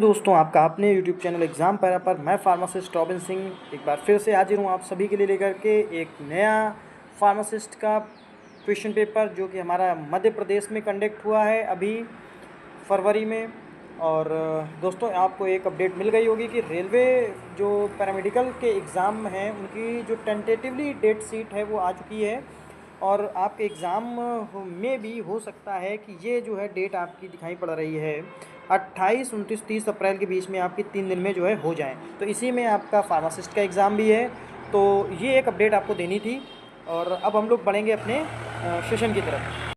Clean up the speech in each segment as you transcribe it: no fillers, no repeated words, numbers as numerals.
दोस्तों, आपका अपने YouTube चैनल एग्ज़ाम पैरा पर मैं फार्मासिस्ट रॉबिन सिंह एक बार फिर से हाजिर हूँ आप सभी के लिए लेकर के एक नया फार्मासिस्ट का क्वेश्चन पेपर जो कि हमारा मध्य प्रदेश में कंडक्ट हुआ है अभी फरवरी में। और दोस्तों, आपको एक अपडेट मिल गई होगी कि रेलवे जो पैरामेडिकल के एग्ज़ाम हैं उनकी जो टेंटेटिवली डेट शीट है वो आ चुकी है। और आपके एग्ज़ाम में भी हो सकता है कि ये जो है डेट आपकी दिखाई पड़ रही है 28, 29, 30 अप्रैल के बीच में आपकी 3 दिन में जो है हो जाए। तो इसी में आपका फार्मासिस्ट का एग्ज़ाम भी है। तो ये एक अपडेट आपको देनी थी। और अब हम लोग बढ़ेंगे अपने सेशन की तरफ।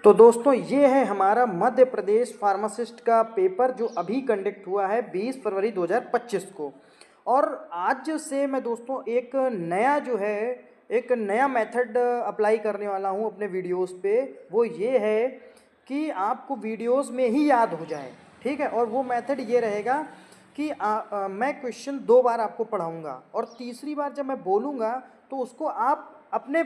तो दोस्तों, ये है हमारा मध्य प्रदेश फार्मासिस्ट का पेपर जो अभी कंडक्ट हुआ है 20 फरवरी 2025 को। और आज से मैं दोस्तों एक नया मेथड अप्लाई करने वाला हूँ अपने वीडियोस पे। वो ये है कि आपको वीडियोस में ही याद हो जाए, ठीक है। और वो मेथड ये रहेगा कि मैं क्वेश्चन 2 बार आपको पढ़ाऊँगा और तीसरी बार जब मैं बोलूँगा तो उसको आप अपने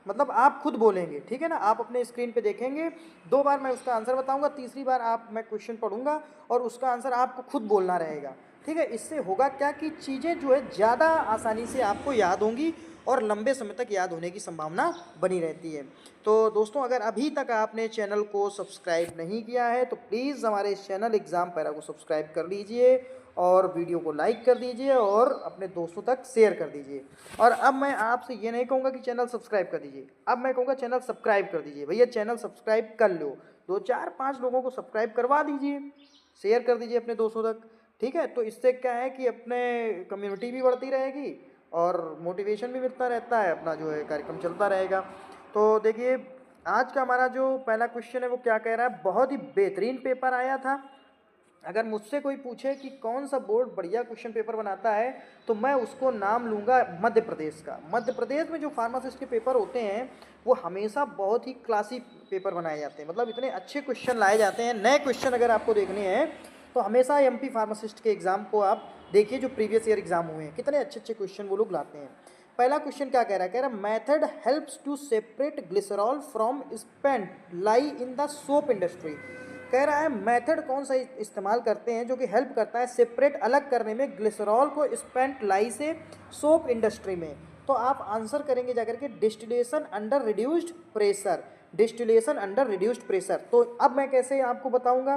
मतलब आप खुद बोलेंगे, ठीक है ना। आप अपने स्क्रीन पे देखेंगे, 2 बार मैं उसका आंसर बताऊंगा, तीसरी बार मैं क्वेश्चन पढ़ूंगा और उसका आंसर आपको खुद बोलना रहेगा, ठीक है। इससे होगा क्या कि चीज़ें जो है ज़्यादा आसानी से आपको याद होंगी और लंबे समय तक याद होने की संभावना बनी रहती है। तो दोस्तों, अगर अभी तक आपने चैनल को सब्सक्राइब नहीं किया है तो प्लीज़ हमारे इस चैनल एग्ज़ाम पैरा को सब्सक्राइब कर लीजिए और वीडियो को लाइक कर दीजिए और अपने दोस्तों तक शेयर कर दीजिए। और अब मैं आपसे ये नहीं कहूँगा कि चैनल सब्सक्राइब कर दीजिए, अब मैं कहूँगा चैनल सब्सक्राइब कर दीजिए। भैया चैनल सब्सक्राइब कर लो, 2 4 5 लोगों को सब्सक्राइब करवा दीजिए, शेयर कर दीजिए अपने दोस्तों तक, ठीक है। तो इससे क्या है कि अपने कम्युनिटी भी बढ़ती रहेगी और मोटिवेशन भी मिलता रहता है, अपना जो है कार्यक्रम चलता रहेगा। तो देखिए, आज का हमारा जो पहला क्वेश्चन है वो क्या कह रहा है। बहुत ही बेहतरीन पेपर आया था। अगर मुझसे कोई पूछे कि कौन सा बोर्ड बढ़िया क्वेश्चन पेपर बनाता है तो मैं उसको नाम लूँगा मध्य प्रदेश का। मध्य प्रदेश में जो फार्मासिस्ट के पेपर होते हैं वो हमेशा बहुत ही क्लासी पेपर बनाए जाते हैं, मतलब इतने अच्छे क्वेश्चन लाए जाते हैं। नए क्वेश्चन अगर आपको देखने हैं तो हमेशा एमपी फार्मासिस्ट के एग्ज़ाम को आप देखिए, जो प्रीवियस ईयर एग्जाम हुए हैं कितने अच्छे अच्छे क्वेश्चन वो लोग लाते हैं। पहला क्वेश्चन क्या कह रहा है, कह रहा है method helps to separate glycerol from spent lye in the soap industry. कह रहा है मेथड कौन सा इस्तेमाल करते हैं जो कि हेल्प करता है सेपरेट अलग करने में ग्लिसरॉल को स्पेंट लाई से सोप इंडस्ट्री में। तो आप आंसर करेंगे जाकर के distillation under reduced pressure, distillation under reduced pressure. तो अब मैं कैसे आपको बताऊंगा,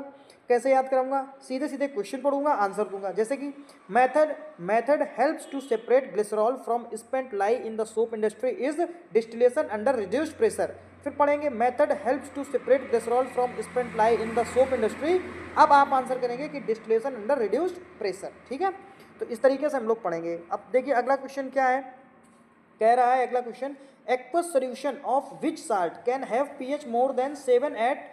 कैसे याद कराऊंगा, सीधे सीधे क्वेश्चन पढ़ूंगा, आंसर दूंगा। जैसे कि method helps to separate glycerol from spent lye in the soap industry is distillation under reduced pressure. फिर पढ़ेंगे method helps to separate glycerol from spent lye in the soap industry. अब आप answer करेंगे कि distillation under reduced pressure, ठीक है। तो इस तरीके से हम लोग पढ़ेंगे। अब देखिए अगला क्वेश्चन क्या है, कह रहा है अगला question aqueous solution of which salt can have pH more than 7 at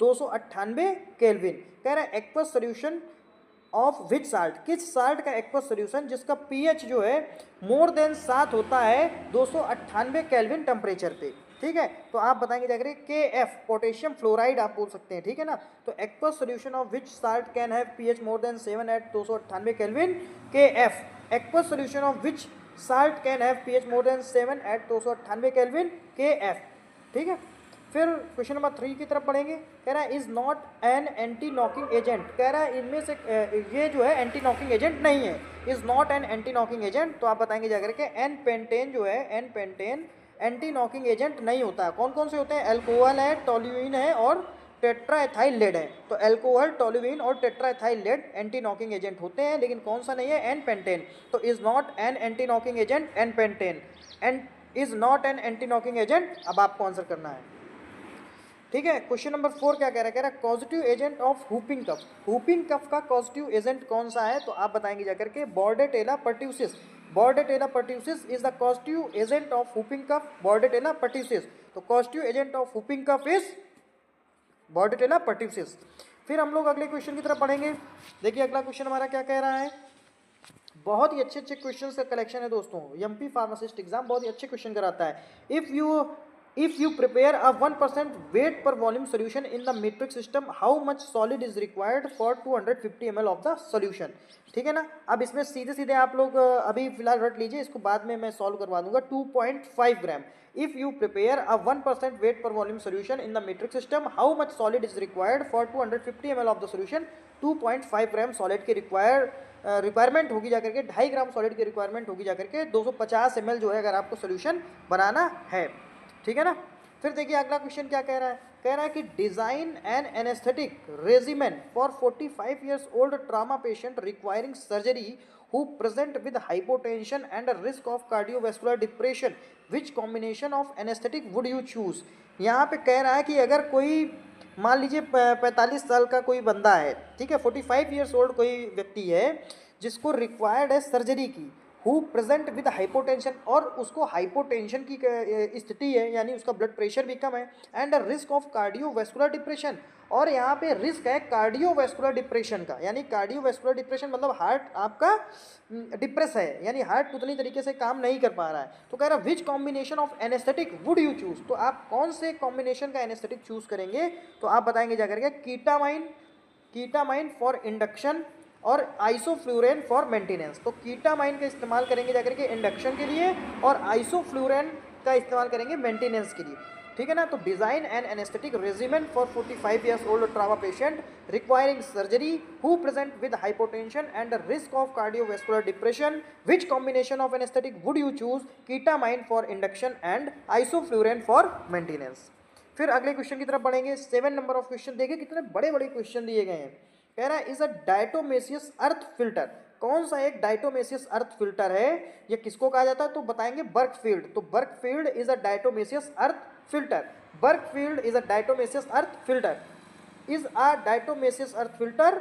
298 kelvin. कह रहा है aqueous solution of which salt, किस साल्ट का एक्वस सोल्यूशन जिसका पीएच जो है मोर देन 7 होता है 298 केल्विन टेम्परेचर पे, ठीक है। तो आप बताएंगे जाकर के एफ पोटेशियम फ्लोराइड आप बोल सकते हैं, ठीक है ना। तो aqueous solution of which salt can have pH more than 7 at 298 kelvin, K F aqueous solution of which salt can have pH more than 7 at 298 kelvin, K F, ठीक है। फिर क्वेश्चन नंबर 3 की तरफ पढ़ेंगे। कह रहा है is not an anti knocking agent. कह रहा है इनमें से ये जो है एंटी नॉकिंग एजेंट नहीं है, is not an anti knocking agent. तो आप बताएंगे जाकर के एन पेंटेन जो है, n pentane anti knocking agent नहीं होता है। कौन कौन से होते हैं, एल्कोहल है, टोल्यूइन है और टेट्राएथाइल लेड है। तो एल्कोहल, टोल्यूइन और tetraethyl lead anti knocking agent होते हैं, लेकिन कौन सा नहीं है, एन पेंटेन। तो is not an anti knocking agent, n pentane and is not an anti knocking agent. अब आपको आंसर करना है, ठीक है। क्वेश्चन नंबर 4 क्या कह रहा है, कह रहा है causative agent of whooping cough. Whooping cough का पॉजिटिव एजेंट कौन सा है, तो आप बताएंगे जाकर के Bordetella pertussis. Bordetella pertussis is the positive agent of whooping cough, Bordetella pertussis. तो positive agent of whooping cough is Bordetella pertussis. फिर हम लोग अगले क्वेश्चन की तरफ पढ़ेंगे। देखिए अगला क्वेश्चन हमारा क्या कह रहा है, बहुत ही अच्छे अच्छे क्वेश्चन का कलेक्शन है दोस्तों। एमपी फार्मासिस्ट एग्जाम बहुत ही अच्छे क्वेश्चन कराता है। If you If you prepare a 1% weight per volume solution in the metric system, how much solid is required for 250 ml of the solution? ठीक है ना। अब इसमें सीधे सीधे आप लोग अभी फिलहाल रट लीजिए, इसको बाद में मैं सॉल्व करवा दूंगा। 2.5 gram. If you prepare a 1% weight per volume solution in the metric system, how much solid is required for 250 ml of the solution? 2.5 gram solid की रिक्वायरमेंट होगी जाकर के, 2.5 ग्राम सॉलिड की रिक्वायरमेंट होगी जाकर के 250 ml जो है अगर आपको सोल्यूशन बनाना है। ठीक है ना। फिर देखिए अगला क्वेश्चन क्या कह रहा है। कह रहा है कि design an anaesthetic regimen for 45 years old trauma patient requiring surgery who present with hypotension and risk of cardiovascular depression, which combination of anaesthetic would you choose? यहाँ पे कह रहा है कि अगर कोई मान लीजिए 45 साल का कोई बंदा है, ठीक है, 45 years old कोई व्यक्ति है जिसको रिक्वायर्ड है सर्जरी की, हु प्रेजेंट विद हाइपोटेंशन, और उसको हाइपोटेंशन की स्थिति है, यानी उसका ब्लड प्रेशर भी कम है, and risk of cardiovascular depression, और यहाँ पे रिस्क है कार्डियोवैस्कुलर डिप्रेशन का, यानी कार्डियोवैस्कुलर डिप्रेशन मतलब हार्ट आपका डिप्रेस है, यानी हार्ट उतनी तरीके से काम नहीं कर पा रहा है। तो कह रहा है विच combination of anaesthetic would you choose? तो आप कौन से कॉम्बिनेशन का एनेस्थेटिक चूज करेंगे? तो आप बताएंगे जाकर के कीटामाइन फॉर इंडक्शन और आइसोफ्लूरेन फॉर मेंटेनेंस। तो कीटामाइन का इस्तेमाल करेंगे जाकर के इंडक्शन के लिए, और आइसोफ्लूरेन का इस्तेमाल करेंगे मेंटेनेंस के लिए। ठीक है ना। तो design an anaesthetic regimen for 45 years old trauma patient requiring surgery who present with hypotension and risk of cardiovascular depression, which combination of anaesthetic would you choose? Ketamine for induction and isoflurane for maintenance. फिर अगले question की तरफ बढ़ेंगे। 7 number of question. देखिए कितने बड़े बड़े question दिए गए हैं। कह रहा है is a diatomaceous earth filter. कौन सा एक डायटोमेसियस अर्थ फिल्टर है? ये किसको कहा जाता है? तो बताएंगे बर्कफील्ड। तो Berkefeld is a diatomaceous earth filter. Berkefeld is a diatomaceous earth filter. Is a diatomaceous earth filter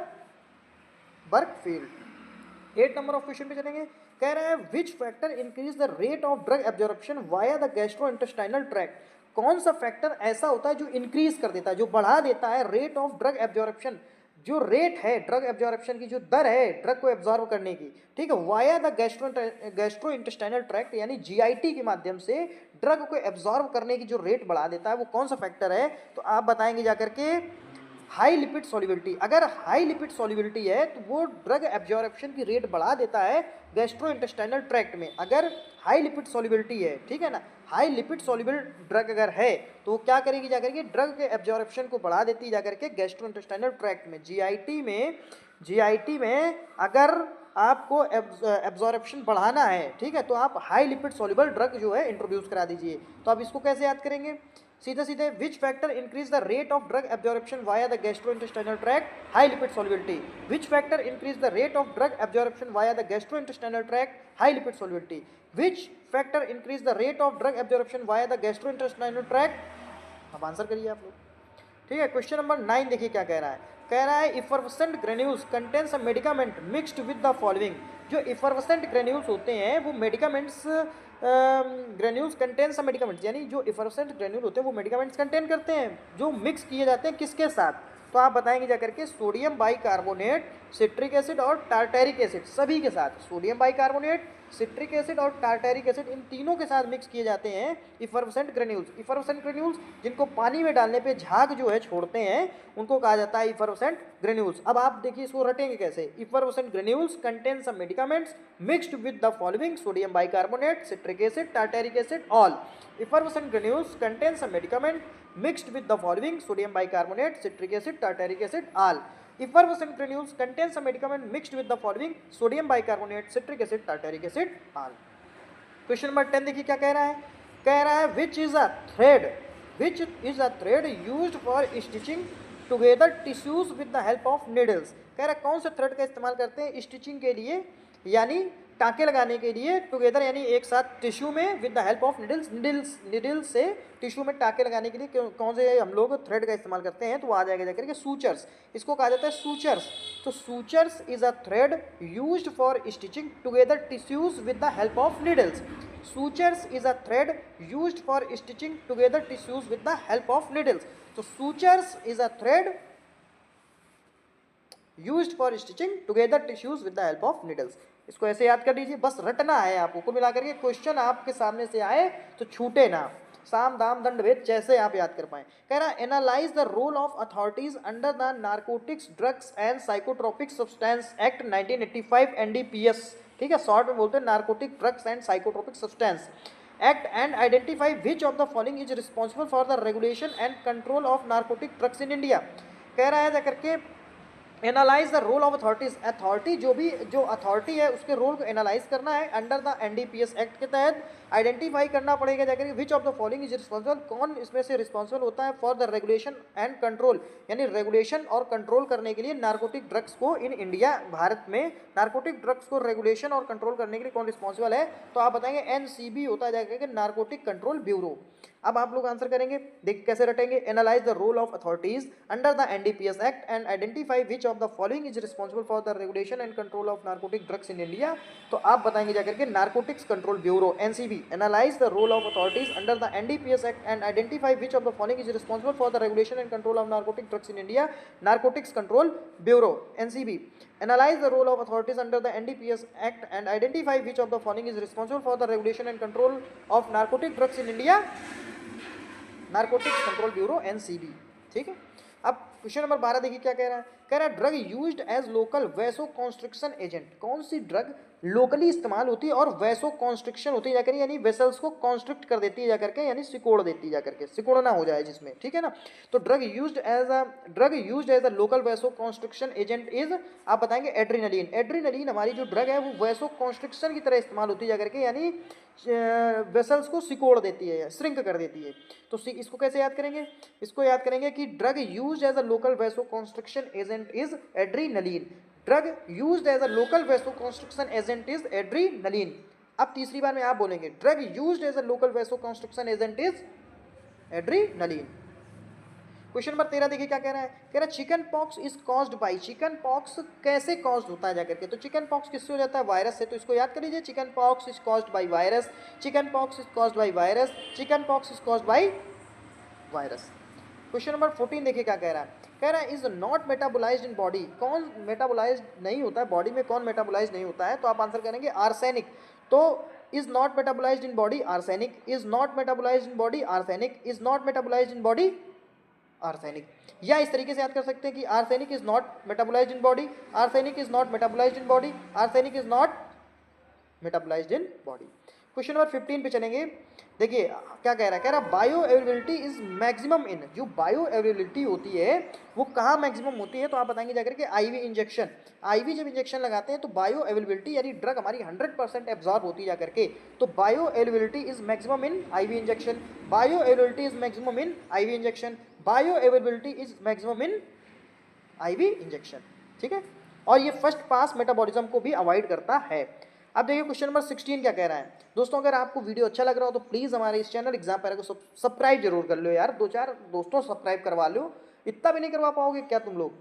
Berkefeld. 8 number of question पे चलेंगे। कह रहा है which factor increase the rate of drug absorption via the gastrointestinal tract. कौन सा factor ऐसा होता है जो इंक्रीज कर देता है, जो बढ़ा देता है रेट ऑफ ड्रग एब्जॉर्प्शन, जो रेट है ड्रग एब्जॉर्प्शन की, जो दर है ड्रग को एब्जॉर्ब करने की, ठीक है, via the gastro intestinal tract, यानी जीआईटी के माध्यम से ड्रग को एब्जॉर्ब करने की जो रेट बढ़ा देता है, वो कौन सा फैक्टर है? तो आप बताएंगे जाकर के हाई लिपिड सॉल्युबिलिटी। अगर हाई लिपिड सॉल्युबिलिटी है तो वो ड्रग एब्जॉर्प्शन की रेट बढ़ा देता है गैस्ट्रो इंटेस्टाइनल ट्रैक्ट में। अगर हाई लिपिड सॉल्युबिलिटी है, ठीक है ना, हाई लिपिड सॉल्युबल ड्रग अगर है तो वो क्या करेगी जाकर के ड्रग के एब्जॉर्प्शन को बढ़ा देती है जाकर के गैस्ट्रो इंटेस्टाइनल ट्रैक्ट में। जीआईटी में अगर आपको एब्जॉर्प्शन बढ़ाना है, ठीक है, तो आप हाई लिपिड सॉल्युबल ड्रग जो है इंट्रोड्यूस करा दीजिए। तो आप इसको कैसे याद करेंगे? सीधे सीधे विच factor increase the rate of drug absorption via the gastrointestinal tract? High lipid solubility. Which factor increase the rate of drug absorption via the gastrointestinal tract? High lipid solubility. Which factor increase the rate of drug absorption via the gastrointestinal tract? अब answer करिए आप लोग। ठीक है, question number 9 देखिए क्या कह रहा है। कह रहा है effervescent granules contains a medicament mixed with the following. जो इफर्वेसेंट ग्रेन्यूल्स होते हैं वो medicaments, granules contains a medicaments, यानी जो इफर्वेसेंट ग्रेन्यूल होते हैं वो मेडिकामेंट्स कंटेन करते हैं, जो मिक्स किए जाते हैं किसके साथ? तो आप बताएंगे जाकर के सोडियम बाइकार्बोनेट, सिट्रिक एसिड और टार्टेरिक एसिड, सभी के साथ सोडियम बाइकार्बोनेट, सिट्रिक एसिड और टार्टेरिक एसिड, इन तीनों के साथ मिक्स किए जाते हैं इफर्वेसेंट ग्रेन्यूल्स। इफर्वेसेंट ग्रेन्यूल्स जिनको पानी में डालने पे झाग जो है छोड़ते हैं उनको कहा जाता है इफर्वेसेंट ग्रेन्यूल्स। अब आप देखिए इसको रटेंगे कैसे। Effervescent granules contain some medicaments mixed with the following sodium bicarbonate, citric acid, tartaric acid, all. Effervescent granules contain some medicament mixed with the following sodium bicarbonate, citric acid, tartaric acid, all. Effervescent granules contain some medicament mixed with the following sodium bicarbonate, citric acid, tartaric acid, all. Question number 10 देखिए क्या कह रहा है। कह रहा है which is a thread used for stitching together tissues with the help of needles. कह रहा है कौन से थ्रेड का इस्तेमाल करते हैं स्टिचिंग के लिए, यानी टाँके लगाने के लिए, टुगेदर यानी एक साथ टिश्यू में, with the help of needles से टिश्यू में टाँके लगाने के लिए कौन से हम लोग थ्रेड का इस्तेमाल करते हैं? तो आ जाएगा जाकर के सूचर्स। इसको कहा जाता है सूचर्स। तो sutures is a thread used for stitching together tissues with the help of needles. Sutures is a thread used for stitching together tissues with the help of needles. तो sutures is a thread used for stitching together tissues with the help of needles. इसको ऐसे याद कर लीजिए, बस रटना है आपको। कुल मिलाकर के क्वेश्चन आपके सामने से आए तो छूटे ना। साम दाम दंड भेद जैसे आप याद कर पाए। कह रहा है analyse the role of authorities under the narcotics drugs and psychotropic substance act 1985 NDPS, ठीक है, शॉर्ट में बोलते हैं narcotic drugs and psychotropic substance act, and identify which of the following is responsible for the regulation and control of narcotic drugs in India. कह रहा है जाकर के analyse the role of authorities, authority जो authority है उसके role को analyse करना है अंडर द NDPS एक्ट के तहत। आइडेंटिफाई करना पड़ेगा जाकर विच of the following is responsible, कौन इसमें से रिस्पॉन्सिबल होता है for the regulation and control, यानी रेगुलेशन और कंट्रोल करने के लिए नार्कोटिक ड्रग्स को इन इंडिया, भारत में नार्कोटिक ड्रग्स को रेगुलेशन और कंट्रोल करने के लिए कौन रिस्पॉन्सिबल है, तो आप बताएंगे NCB होता है जाकर के नार्कोटिक कंट्रोल ब्यूरो। अब आप लोग आंसर करेंगे, देख कैसे रटेंगे, analyse the role of authorities under the NDPS act and identify which of the following is responsible for the regulation and control of narcotic drugs in India, तो आप बताएंगे जाकर के narcotics control bureau NCB। Analyse the role of authorities under the NDPS act and identify which of the following is responsible for the regulation and control of narcotic drugs in India, narcotics control bureau NCB। Analyze the role of authorities under the NDPS Act and identify which of the following is responsible for the regulation and control of narcotic drugs in India, narcotics control bureau NCB, ठीक है। अब question number 12 देखिए क्या कह रहा है, कह रहा है drug used as local vasoconstriction agent, कौन सी ड्रग लोकली इस्तेमाल होती है और वैसो कॉन्स्ट्रिक्शन होती है जाकर, यानी वेसल्स को कॉन्स्ट्रिक्ट कर देती है जाकर के, यानी सिकोड़ देती है जाकर के, सिकोड़ना हो जाए जिसमें, ठीक है ना। तो drug used as a local vasoconstriction agent is, आप बताएंगे एड्रीनलिन। एड्रीनलिन हमारी जो ड्रग है वो वैसो कॉन्स्ट्रिक्शन की तरह इस्तेमाल होती है जाकर के, यानी वेसल्स को सिकोड़ देती है, श्रिंक कर देती है। तो इसको कैसे याद करेंगे, इसको याद करेंगे कि drug used as a local vasoconstriction agent is adrenaline, drug used as a local vasoconstriction agent is adrenaline. अब तीसरी बार में आप बोलेंगे drug used as a local vasoconstriction agent is adrenaline. Question number 13 देखिए क्या कह रहा है, कह रहा है chickenpox is caused by, chickenpox कैसे कॉज्ड होता है जाकर के, तो चिकन पॉक्स किससे हो जाता है, वायरस से, तो इसको याद कर लीजिए, chicken pox is caused by virus, chicken pox is caused by virus, chicken pox is caused by virus. Question number 14 देखिए क्या कह रहा है, कह रहा है is not metabolised in body, कौन मेटाबोलाइज्ड नहीं होता है बॉडी में, कौन मेटाबोलाइज्ड नहीं होता है, तो आप आंसर करेंगे आर्सेनिक। तो is not metabolised in body arsenic, is not metabolised in body arsenic, is not metabolised in body arsenic. या इस तरीके से याद कर सकते हैं कि arsenic is not metabolised in body, arsenic is not metabolised in body, arsenic is not metabolised in body. Question number 15 पे चलेंगे, देखिए क्या कह रहा है, कह रहा है बायो अवेलेबिलिटी इज मैक्सिमम इन, जो बायो अवेलेबिलिटी होती है वो कहाँ मैक्सिमम होती है, तो आप बताएंगे जाकर के आईवी इंजेक्शन, आईवी जब इंजेक्शन लगाते हैं तो बायो अवेलेबिलिटी यानी ड्रग हमारी 100% एब्जॉर्ब होती है जाकर के, तो bioavailability is maximum in IV injection, bioavailability is maximum in IV injection, bioavailability is maximum in IV injection, ठीक है। और ये फर्स्ट पास मेटाबॉलिज्म को भी अवॉइड करता है। अब देखिए क्वेश्चन नंबर 16 क्या कह रहा है, दोस्तों अगर आपको वीडियो अच्छा लग रहा हो तो प्लीज़ हमारे इस चैनल एग्जाम पैरा को सब्सक्राइब जरूर कर लो यार, 2-4 दोस्तों सब्सक्राइब करवा लो, इतना भी नहीं करवा पाओगे क्या तुम लोग,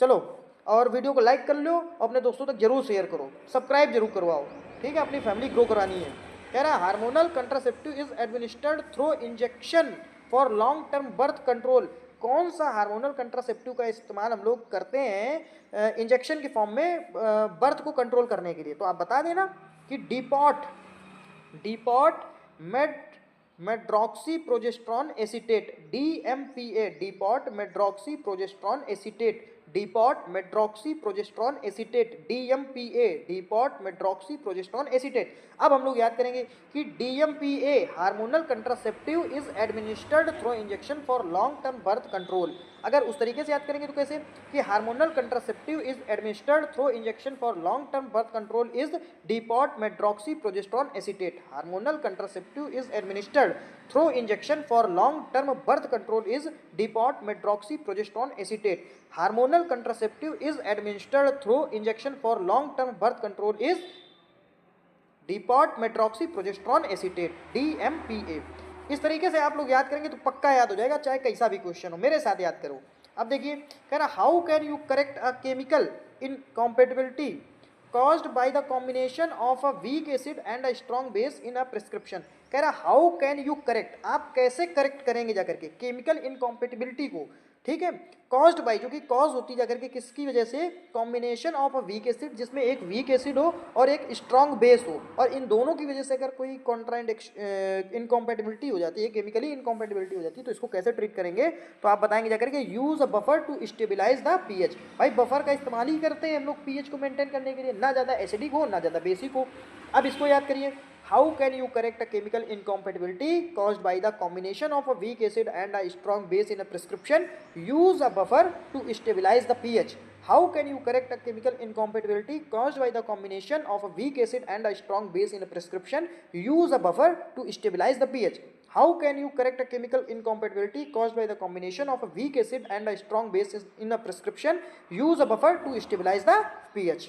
चलो, और वीडियो को लाइक कर लो, अपने दोस्तों तक जरूर शेयर करो, सब्सक्राइब जरूर करवाओ, ठीक है, अपनी फैमिली ग्रो करानी है। कह रहा है hormonal contraceptive is administered through injection for long term birth control, कौन सा हार्मोनल कंट्रासेप्टिव का इस्तेमाल हम लोग करते हैं इंजेक्शन के फॉर्म में बर्थ को कंट्रोल करने के लिए, तो आप बता देना कि depot medroxyprogesterone acetate, DMPA, depot medroxyprogesterone acetate, depot medroxyprogesterone acetate, DMPA, depot medroxyprogesterone acetate. अब हम लोग याद करेंगे कि DMPA hormonal contraceptive is administered through injection for long term birth control, अगर उस तरीके से याद करेंगे तो कैसे कि hormonal contraceptive is administered through injection for long term birth control is depot medroxyprogesterone acetate, hormonal contraceptive is administered through injection for long term birth control is depot medroxyprogesterone acetate, hormonal contraceptive is administered through injection for long term birth control is depot medroxyprogesterone acetate, DMPA। इस तरीके से आप लोग याद करेंगे तो पक्का याद हो जाएगा, चाहे कैसा भी क्वेश्चन हो, मेरे साथ याद करो। अब देखिए कह रहा how can you correct a chemical incompatibility caused by the combination of a weak acid and a strong base in a prescription, कह रहा हाउ कैन यू करेक्ट, आप कैसे करेक्ट करेंगे जाकर के केमिकल इनकॉम्पेटिबिलिटी को, ठीक है। कॉज्ड बाई, जो कि कॉज होती है जाकर के किसकी वजह से, combination of a weak acid, जिसमें एक वीक एसिड हो और एक स्ट्रॉन्ग बेस हो, और इन दोनों की वजह से अगर कोई इनकॉम्पेटिबिलिटी हो जाती है, केमिकली इनकॉम्पेटिबिलिटी हो जाती है, तो इसको कैसे ट्रीट करेंगे, तो आप बताएंगे जाकर के use a buffer to stabilise the pH. भाई बफर का इस्तेमाल ही करते हैं हम लोग पीएच को मेंटेन करने के लिए, ना ज़्यादा एसिडिक हो ना ज़्यादा बेसिक हो। अब इसको याद करिए, how can you correct a chemical incompatibility caused by the combination of a weak acid and a strong base in a prescription? Use a buffer to stabilize the pH. How can you correct a chemical incompatibility caused by the combination of a weak acid and a strong base in a prescription? Use a buffer to stabilize the pH. How can you correct a chemical incompatibility caused by the combination of a weak acid and a strong base in a prescription? Use a buffer to stabilize the pH.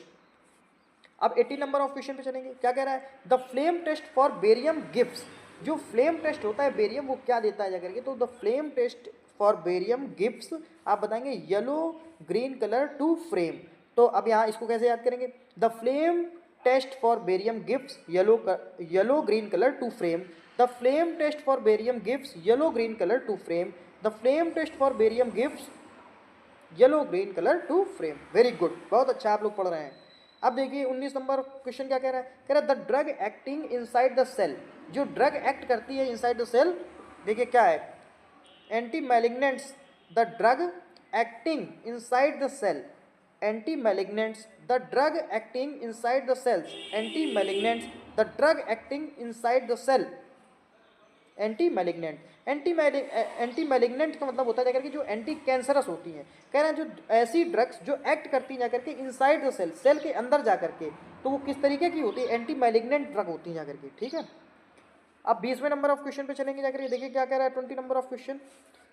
अब 80 number of question पे चलेंगे, क्या कह रहा है, the flame test for barium gives, जो flame test होता है बेरियम वो क्या देता है जाकर के, तो the flame test for barium gives, आप बताएंगे yellow green colour to flame. तो अब यहाँ इसको कैसे याद करेंगे, the flame test for barium gives yellow green colour to flame, the flame test for barium gives yellow green colour to flame, the flame test for barium gives yellow green colour to flame. Very good, बहुत अच्छा आप लोग पढ़ रहे हैं। अब देखिए 19 number question क्या कह रहा है, कह रहा है the drug acting inside the cell, जो ड्रग एक्ट करती है इनसाइड द सेल, देखिए क्या है, anti malignants, the drug acting inside the cell, anti malignants, the drug acting inside the cells, anti malignants, the drug acting inside the cell, anti malignant. Anti malignant का मतलब होता है जाकर के जो एंटी कैंसरस होती हैं, कह रहे हैं जो ऐसी ड्रग्स जो एक्ट करती हैं जाकर के इनसाइड द सेल, सेल के अंदर जाकर के, तो वो किस तरीके की होती है, एंटी मैलिग्नेंट ड्रग होती हैं जाकर के, ठीक है। अब 20वें नंबर ऑफ क्वेश्चन पे चलेंगे जाकर के, देखिए क्या कह रहा है 20 नंबर ऑफ क्वेश्चन,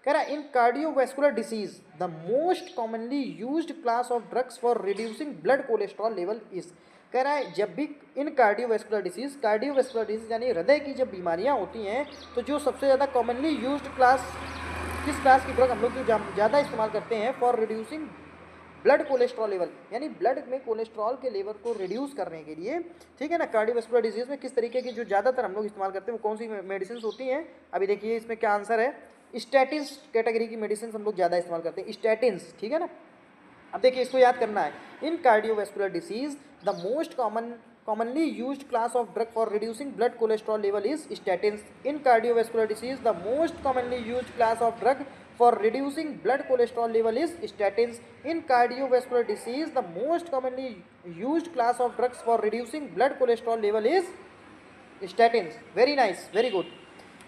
कह रहा है in cardiovascular disease the most commonly used class of drugs for reducing blood cholesterol level is, कह रहा है जब भी इन कार्डियोवैस्कुलर डिसीज यानी हृदय की जब बीमारियां होती हैं, तो जो सबसे ज़्यादा कॉमनली यूज्ड क्लास, किस क्लास की ड्रग हम लोग जो ज़्यादा इस्तेमाल करते हैं for reducing blood cholesterol level, यानी ब्लड में कोलेस्ट्रॉल के लेवल को रिड्यूस करने के लिए, ठीक है ना, कार्डियोवैस्कुलर डिजीज में किस तरीके की जो ज़्यादातर हम लोग इस्तेमाल करते हैं वो कौन सी मेडिसिन होती हैं, अभी देखिए इसमें क्या आंसर है, स्टैटिन्स कैटेगरी की मेडिसिन हम लोग ज़्यादा इस्तेमाल करते हैं, स्टैटिन्स, ठीक है ना। अब देखिए इसको याद करना है, in cardiovascular disease the most commonly used class of drug for reducing blood cholesterol level is statins. In cardiovascular disease the most commonly used class of drug for reducing blood cholesterol level is statins. In cardiovascular disease the most commonly used class of drugs for reducing blood cholesterol level is statins. Very nice, very good.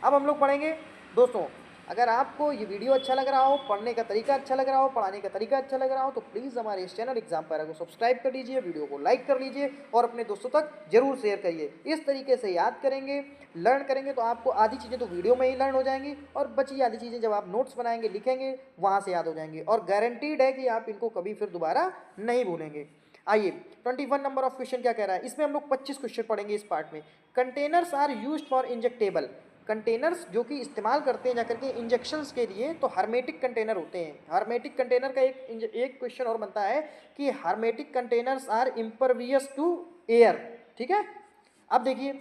अब हम लोग पढ़ेंगे दोस्तों, अगर आपको ये video अच्छा लग रहा हो, पढ़ने का तरीका अच्छा लग रहा हो, पढ़ाने का तरीका अच्छा लग रहा हो, तो प्लीज़ हमारे इस चैनल एग्जाम पैरा को सब्सक्राइब कर लीजिए, वीडियो को लाइक कर लीजिए और अपने दोस्तों तक जरूर शेयर करिए। इस तरीके से याद करेंगे, लर्न करेंगे, तो आपको आधी चीज़ें तो वीडियो में ही लर्न हो जाएंगी और बची आधी चीज़ें जब आप नोट्स बनाएंगे, लिखेंगे, वहाँ से याद हो जाएंगी और गारंटीड है कि आप इनको कभी फिर दोबारा नहीं भूलेंगे। आइए 21 नंबर ऑफ क्वेश्चन क्या कह रहा है, इसमें हम लोग 25 क्वेश्चन पढ़ेंगे इस पार्ट में। Containers are used for injectable, containers जो कि इस्तेमाल करते हैं जाकर के इंजेक्शंस के लिए, तो हार्मेटिक कंटेनर होते हैं। हार्मेटिक कंटेनर का एक क्वेश्चन और बनता है कि hermetic containers are impervious to air, ठीक है। अब देखिए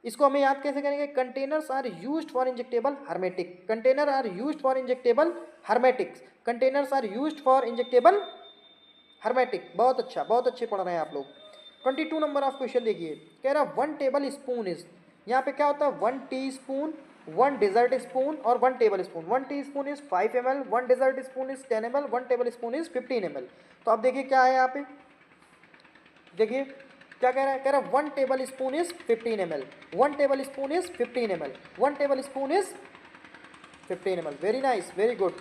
इसको हमें याद कैसे करेंगे, containers are used for injectable hermetic, container are used for injectable hermetics, containers are used for injectable hermetic. बहुत अच्छा, बहुत अच्छे पढ़ रहे हैं आप लोग। 22 नंबर ऑफ क्वेश्चन देखिए, कह रहा 1 टेबल स्पून इज, यहाँ पे क्या होता है 1 टीस्पून, 1 डेजर्ट स्पून और 1 tablespoon. 1 teaspoon is 5 ml, 1 dessert spoon is 10 ml, 1 tablespoon is 15 ml। तो अब देखिए क्या है यहाँ पे, देखिए क्या कह रहा है, कह रहा है 1 tablespoon is 15 ml, 1 tablespoon is 15 ml, 1 tablespoon is 15 ml। Very nice, very good.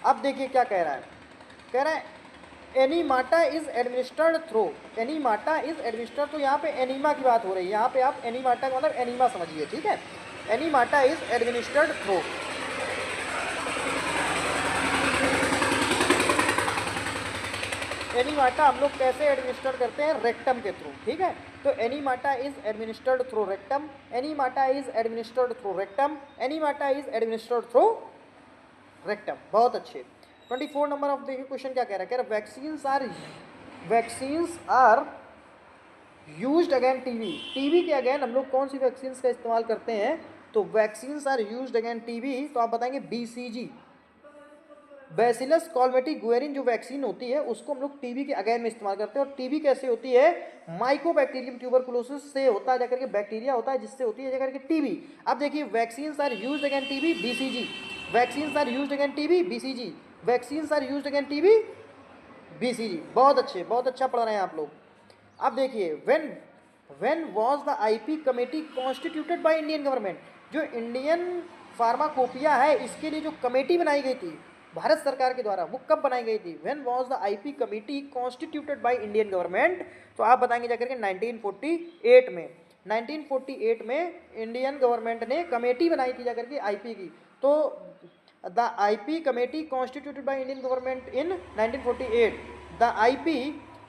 अब देखिए क्या कह रहा है, कह रहा है enemata is administered through, enemata is administered, तो यहाँ पे एनीमा की बात हो रही है, यहाँ पे आप एनीमाटा का मतलब एनीमा समझिए, ठीक है। एनीमाटा इज एडमिनिस्टर्ड थ्रू, एनीमाटा हम लोग कैसे एडमिनिस्टर करते हैं, रेक्टम के थ्रू, ठीक है। तो enemata is administered through rectum, enemata is administered through rectum, enemata is administered through rectum. बहुत अच्छे। 24 नंबर ऑफ देखिए क्वेश्चन क्या कह रहा है, कह रहा vaccines are used against TB, TB के अगेन हम लोग कौन सी वैक्सीन्स का इस्तेमाल करते हैं, तो vaccines are used against TB, तो आप बताएंगे बीसीजी, बैसिलस कॉलमेटी गुएरिन जो वैक्सीन होती है उसको हम लोग टीबी के अगेन में इस्तेमाल करते हैं। और टीबी कैसे होती है? माइकोबैक्टीरियम ट्यूबरकुलोसिस से होता है जाकर के, बैक्टीरिया होता है जिससे होती है जाकर के टीबी। अब देखिए vaccines are used against TB, BCG, vaccines are used against TB, BCG, vaccines are used against TB, BCG. बहुत अच्छे, बहुत अच्छा पढ़ रहे हैं आप लोग। अब देखिए when was the IP committee constituted by Indian government? जो इंडियन फार्माकोपिया है इसके लिए जो कमेटी बनाई गई थी भारत सरकार के द्वारा, वो कब बनाई गई थी? When was the IP committee constituted by Indian government? तो आप बताएंगे जाकर के 1948 में। 1948 में इंडियन गवर्नमेंट ने कमेटी बनाई थी जाकर के आईपी की। तो the IP committee constituted by Indian government in 1948। The IP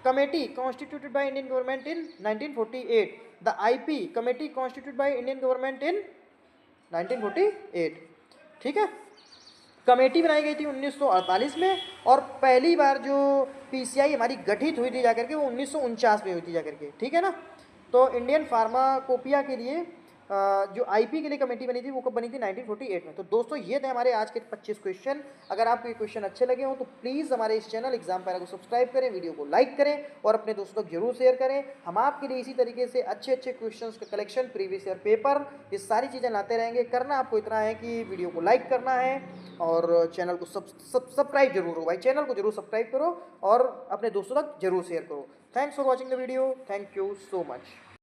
committee constituted by Indian government in 1948। The IP committee constituted by Indian government in 1948। ठीक है, कमेटी बनाई गई थी 1948 में, और पहली बार जो पीसीआई हमारी गठित हुई थी जाकर के वो 1949 में हुई थी जाकर के। ठीक है ना। तो इंडियन फार्माकोपिया के लिए जो आईपी के लिए कमेटी बनी थी वो कब बनी थी? 1948 में। तो दोस्तों ये थे हमारे आज के 25 क्वेश्चन। अगर आपको ये क्वेश्चन अच्छे लगे हो तो प्लीज़ हमारे इस चैनल एग्जाम पैरा को सब्सक्राइब करें, वीडियो को लाइक करें और अपने दोस्तों तक जरूर शेयर करें। हम आपके लिए इसी तरीके से अच्छे अच्छे क्वेश्चन का कलेक्शन, प्रीवियस ईयर पेपर, ये सारी चीज़ें लाते रहेंगे। करना आपको इतना है कि वीडियो को लाइक करना है और चैनल को सब्सक्राइब जरूर हो भाई, चैनल को जरूर सब्सक्राइब करो और अपने दोस्तों तक जरूर शेयर करो। Thanks for watching the video, thank you so much.